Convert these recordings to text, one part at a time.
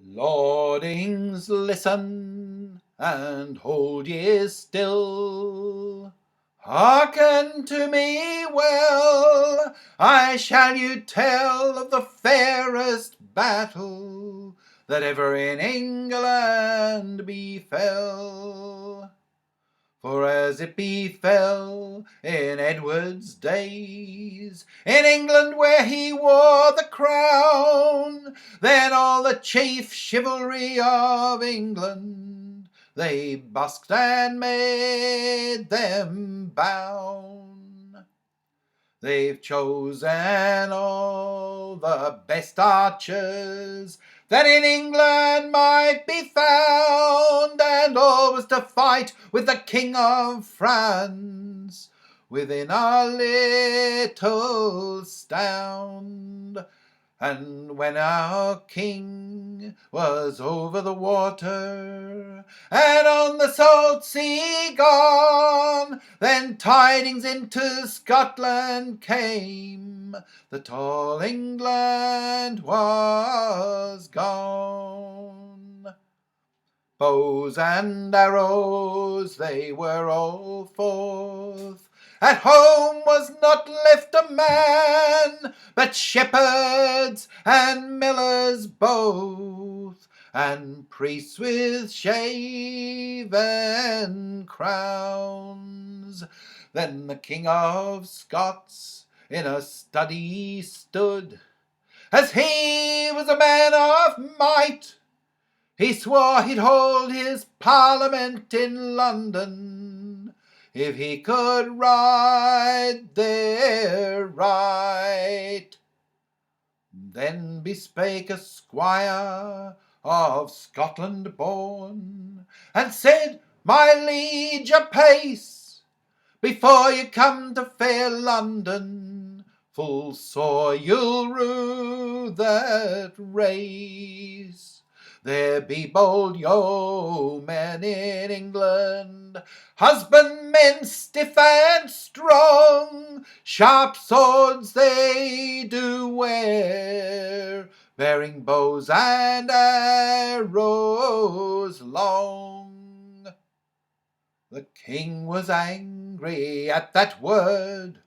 Lordings, listen, and hold ye still. Hearken to me well, I shall you tell of the fairest battle that ever in England befell. For as it befell in Edward's days, in England where he wore the crown, then all the chief chivalry of England, they busked and made them bound. They've chosen all the best archers that in England might be found, and all was to fight with the King of France within a little stound. And when our king was over the water and on the salt sea gone, then tidings into Scotland came that all England was gone. Bows and arrows they were all forth, at home was not left a man, but shepherds and millers both, and priests with shaven crowns. Then the King of Scots in a study stood, as he was a man of might. He swore he'd hold his parliament in London if he could ride there right. Then bespake a squire of Scotland born, and said, "My liege, apace, before you come to fair London, full sore you'll rue that race. There be bold yeomen in England, husbandmen stiff and strong, sharp swords they do wear, bearing bows and arrows long." The king was angry at that word.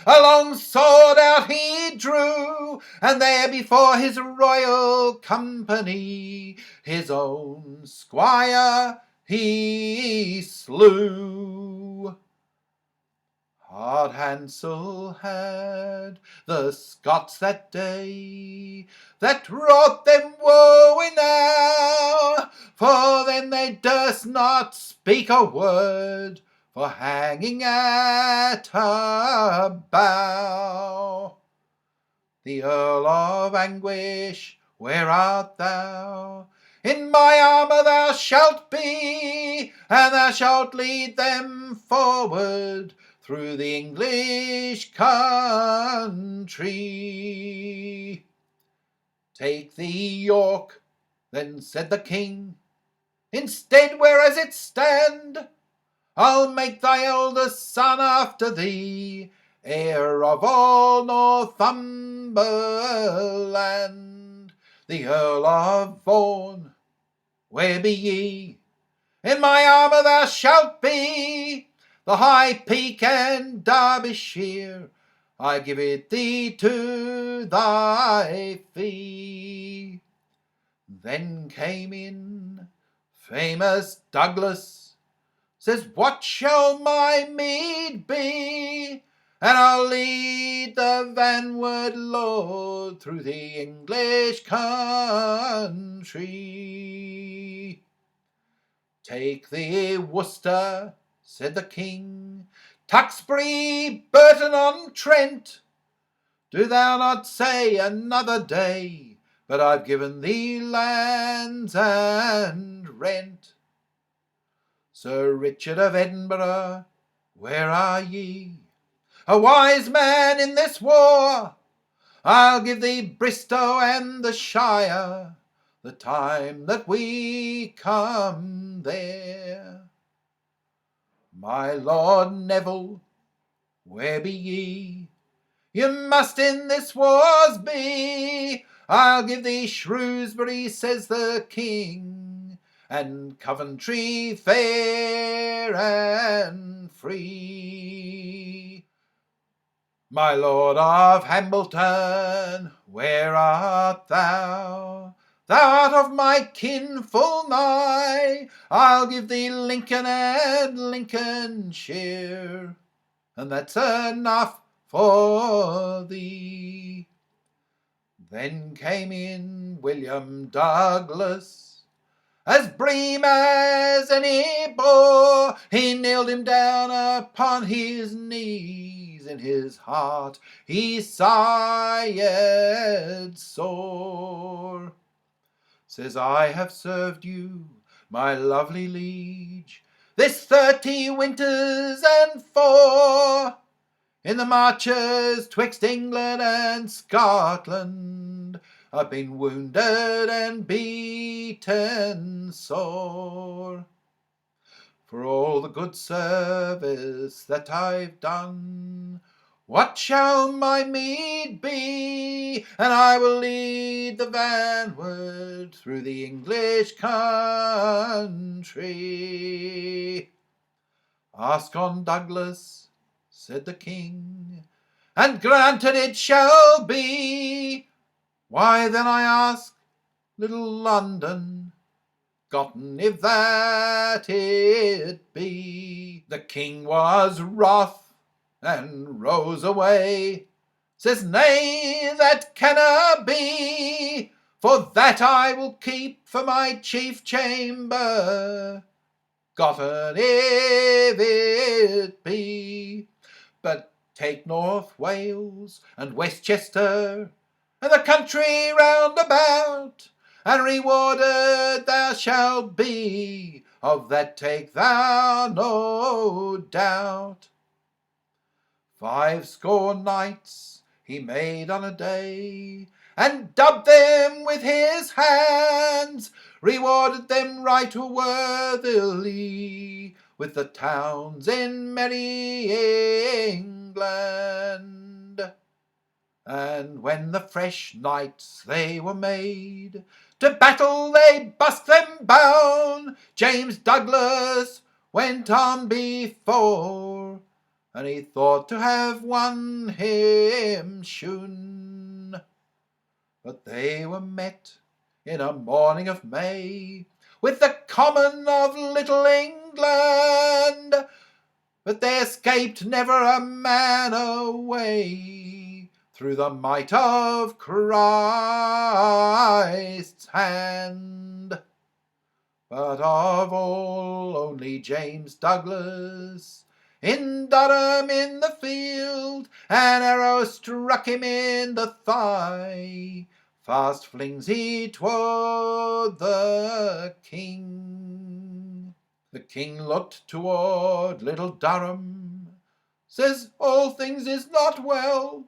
A long sword out he drew, and there before his royal company his own squire he slew. Hard hansel had the Scots that day, that wrought them woe enow, for then they durst not speak a word for hanging at a bough. The Earl of Anguish, where art thou? In my armour thou shalt be, and thou shalt lead them forward through the English country. Take thee York, then said the king, instead, whereas it stand, I'll make thy eldest son after thee heir of all Northumberland. The Earl of Vaughan, where be ye? In my armour thou shalt be. The High Peak and Derbyshire, I give it thee to thy fee. Then came in famous Douglas, says, "What shall my meed be? And I'll lead the vanward lord through the English country." Take thee Worcester, said the king, Tewkesbury, Burton-on-Trent. Do thou not say another day, but I've given thee lands and rent. Sir Richard of Edinburgh, where are ye? A wise man in this war. I'll give thee Bristow and the Shire, the time that we come there. My Lord Neville, where be ye? You must in this wars be. I'll give thee Shrewsbury, says the king, and Coventry fair and free. My lord of Hambleton, where art thou? Thou art of my kin full nigh. I'll give thee Lincoln and Lincolnshire, and that's enough for thee. Then came in William Douglas, as bream as any boar. He nailed him down upon his knees, in his heart he sighed sore. Says, I have served you, my lovely liege, this 30 winters and 4, in the marches twixt England and Scotland. I've been wounded and beaten sore. For all the good service that I've done, what shall my meed be? And I will lead the vanward through the English country. Ask on Douglas, said the king, and granted it shall be. Why then I ask little London, gotten if that it be. The king was wroth and rose away, says, nay, that cannot be, for that I will keep for my chief chamber, gotten if it be. But take North Wales and Westchester, and the country round about, and rewarded thou shalt be, of that take thou no doubt. 50 knights he made on a day, and dubbed them with his hands, rewarded them right worthily, with the towns in merry England. And when the fresh knights they were made, to battle they busked them bound, James Douglas went on before, and he thought to have won him shoon. But they were met in a morning of May, with the common of little England, but they escaped never a man away, through the might of Christ's hand. But of all only James Douglas, in Durham in the field, an arrow struck him in the thigh, fast flings he toward the king. The king looked toward little Durham, says, all things is not well.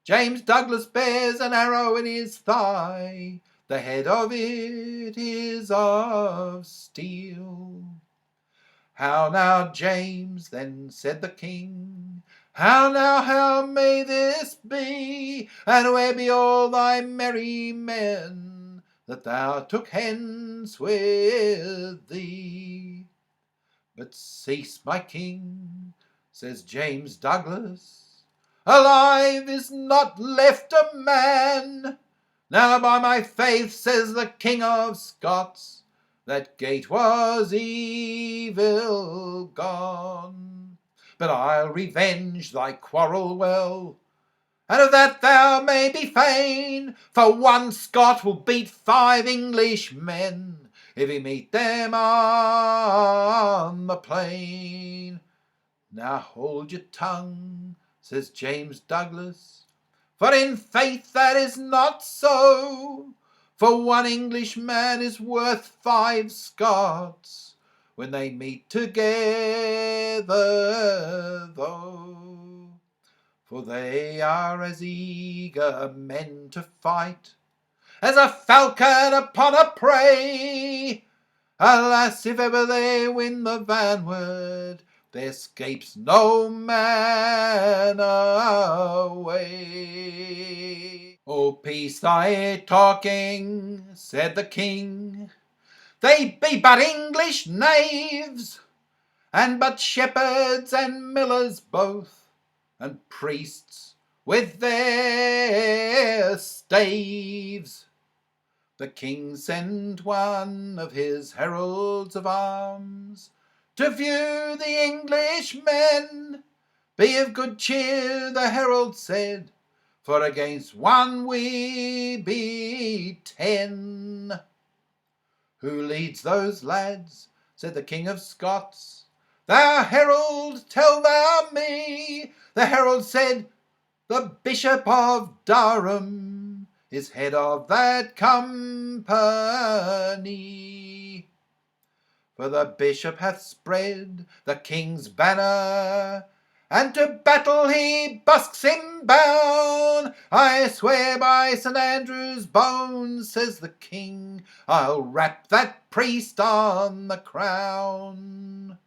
James Douglas bears an arrow in his thigh, the head of it is of steel. How now, James, then said the king, how now, how may this be? And where be all thy merry men that thou took hence with thee? But cease, my king, says James Douglas, alive is not left a man. Now by my faith, says the King of Scots, that gate was evil gone. But I'll revenge thy quarrel well, and of that thou may be fain, for one Scot will beat 5 English men, if he meet them on the plain. Now hold your tongue, says James Douglas, for in faith that is not so, for 1 Englishman is worth 5 Scots, when they meet together though. For they are as eager men to fight as a falcon upon a prey. Alas, if ever they win the vanward, there escapes no man away. O peace thy talking, said the king. They be but English knaves, and but shepherds and millers both, and priests with their staves. The king sent one of his heralds of arms to view the Englishmen. Be of good cheer, the herald said, for against one we be 10. Who leads those lads? Said the King of Scots. Thou herald, tell thou me. The herald said, the Bishop of Durham is head of that company. For the bishop hath spread the king's banner, and to battle he busks him bound. I swear by St. Andrew's bones, says the king, I'll rap that priest on the crown.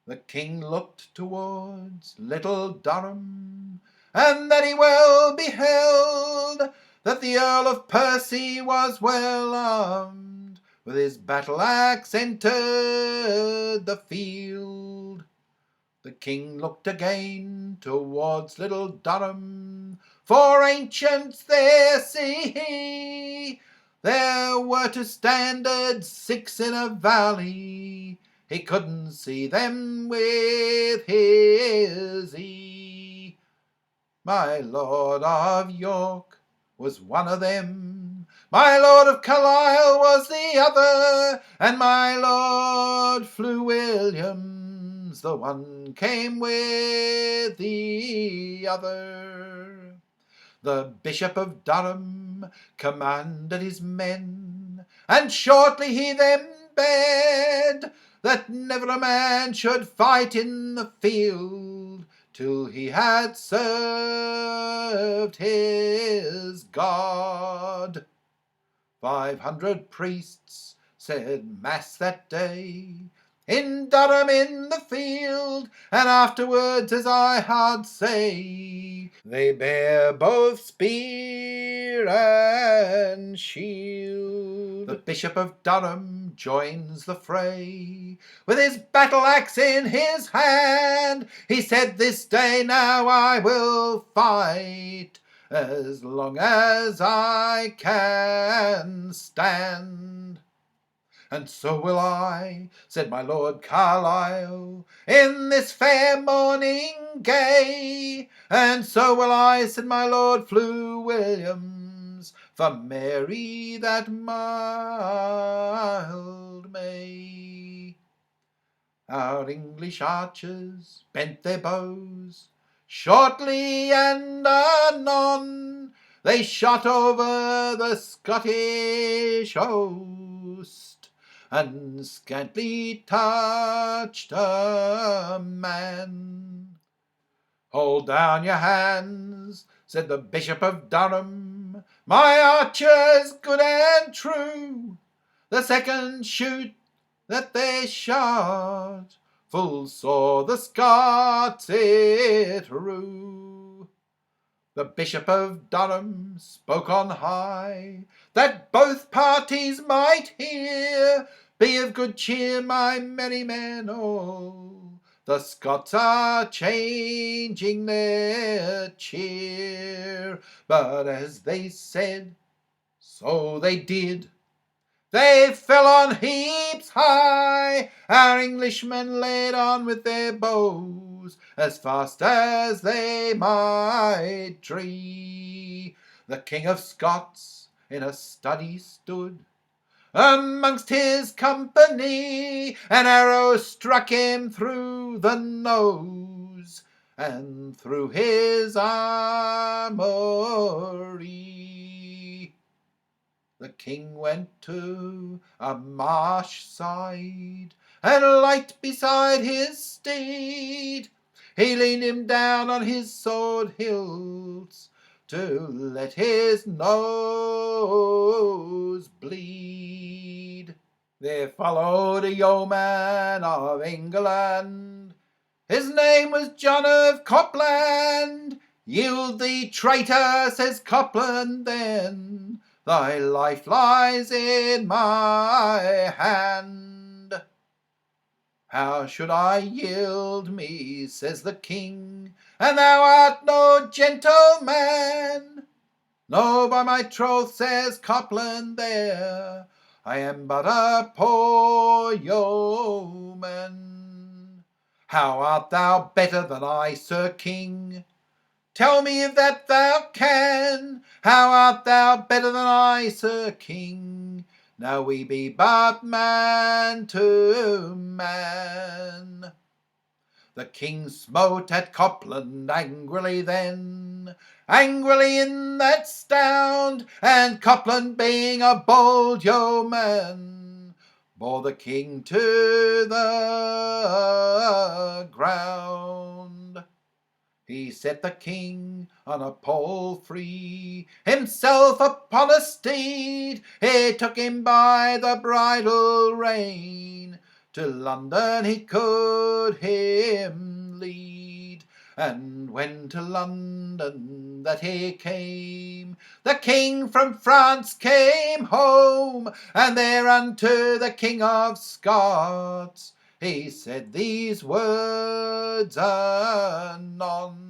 The king looked towards little Durham, and that he well beheld that the Earl of Percy was well armed, with his battle-axe entered the field. The king looked again towards little Durham, for ancients there see he. There were two standards, 6 in a valley, he couldn't see them with his eye. My Lord of York was one of them, my Lord of Carlisle was the other, and my Lord Flew Williams, the one came with the other. The Bishop of Durham commanded his men, and shortly he them bade that never a man should fight in the field till he had served his God. 500 priests said mass that day in Durham in the field, and afterwards, as I heard say, they bear both spear and shield. The Bishop of Durham joins the fray, with his battle-axe in his hand. He said, this day now I will fight, as long as I can stand. And so will I, said my Lord Carlisle, in this fair morning gay. And so will I, said my Lord Flew Williams, for Mary that mild May. Our English archers bent their bows, shortly and anon they shot over the Scottish host, and scantly touched a man. Hold down your hands, said the Bishop of Durham, my archers good and true. The second shoot that they shot full saw the Scots it rue. The Bishop of Durham spoke on high, that both parties might hear. Be of good cheer, my merry men all, the Scots are changing their cheer. But as they said, so they did. They fell on heaps high, our Englishmen laid on with their bows, as fast as they might dree. The King of Scots in a study stood, amongst his company, an arrow struck him through the nose, and through his armoury. The king went to a marsh side, and light beside his steed, he leaned him down on his sword hilts, to let his nose bleed. There followed a yeoman of England, his name was John of Copland. Yield thee, traitor, says Copland then, thy life lies in my hand. How should I yield me, says the king, and thou art no gentleman? No, by my troth, says Copland there, I am but a poor yeoman. How art thou better than I, Sir King? Tell me if that thou can. How art thou better than I, Sir King? Now we be but man to man. The king smote at Copland angrily then, angrily in that stound, and Copland, being a bold yeoman, bore the king to the ground. He set the king on a palfrey, himself upon a steed. He took him by the bridle rein, to London he could him lead. And when to London that he came, the king from France came home, and there unto the King of Scots he said these words anon.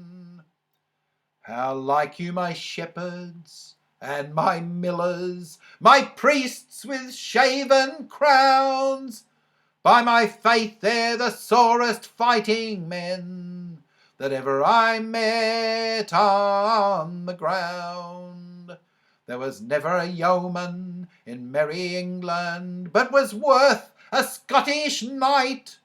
How like you my shepherds and my millers, my priests with shaven crowns? By my faith they're the sorest fighting men that ever I met on the ground. There was never a yeoman in merry England but was worth a Scottish knight.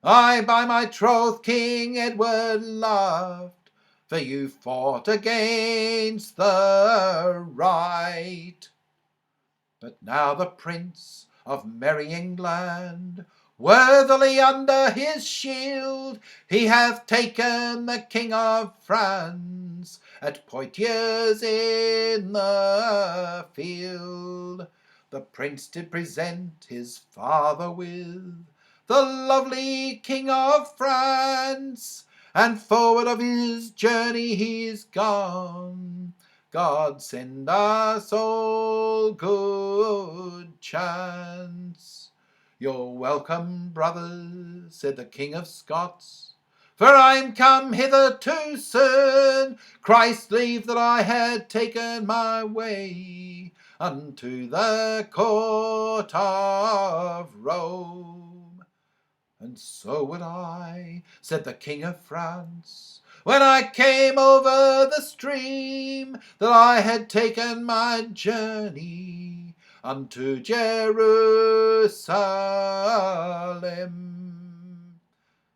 I, by my troth, King Edward laughed, for you fought against the right. But now the Prince of merry England, worthily under his shield, he hath taken the King of France at Poitiers in the field. The prince did present his father with the lovely King of France, and forward of his journey he's gone. God send us all good chance. You're welcome, brothers, said the King of Scots, for I'm come hither too soon. Christ leave that I had taken my way unto the court of Rome. And so would I, said the King of France, when I came over the stream, that I had taken my journey unto Jerusalem.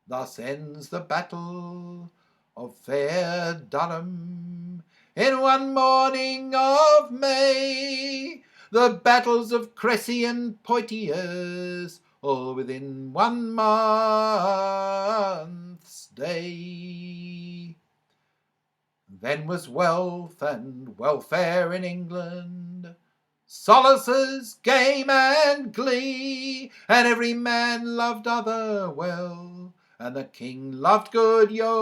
Thus ends the battle of fair Durham in one morning of May. The battles of Crecy and Poitiers all within 1 month's day. Then was wealth and welfare in England, solaces, game and glee, and every man loved other well, and the king loved good yeomanry.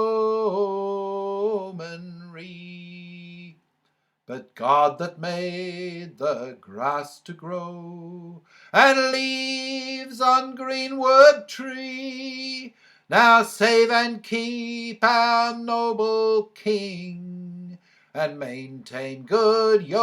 But God that made the grass to grow, and leaves on greenwood tree, now save and keep our noble king, and maintain good yeomanry.